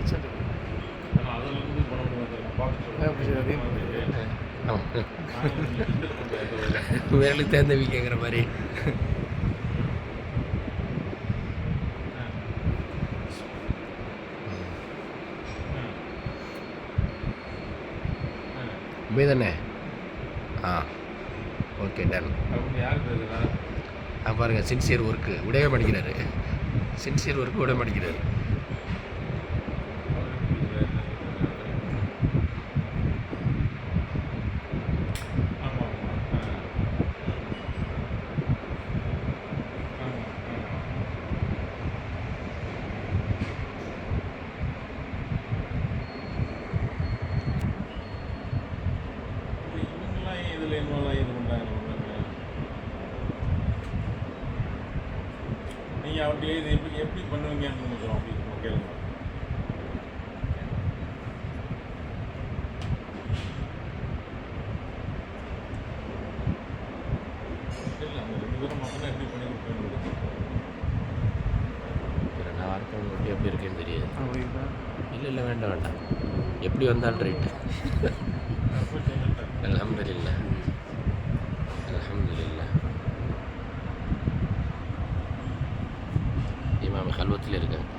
பிரச்சனை வேலுக்கு தேர்ந்தவி கேட்குற மாதிரி. உண்மைதானே? ஆ, ஓகே, டன். பாருங்கள், சின்சியர் ஒர்க்கு விடவே மாட்டேங்கிறாரு. சின்சியர் ஒர்க்கு விட மாட்டேங்கிறாரு. நீங்கள் அவர்கிட்ட இது எப்படி பண்ணுவீங்கன்னு நினைக்கிறோம் அப்படி கேளுங்க. இல்லை, அந்த 2 பேரும் மட்டும் எப்படி பண்ணி கொடுப்பேன்னு நான் வார்த்தை மட்டும் எப்படி இருக்குன்னு தெரியாது. இல்லை வேண்டாம், எப்படி வந்தாலும் ரைட்டு. அல்ஹம்துலில்லாஹ், அல்ஹம்துலில்லாஹ். இமாம் கல்வத்தில் இருக்காங்க.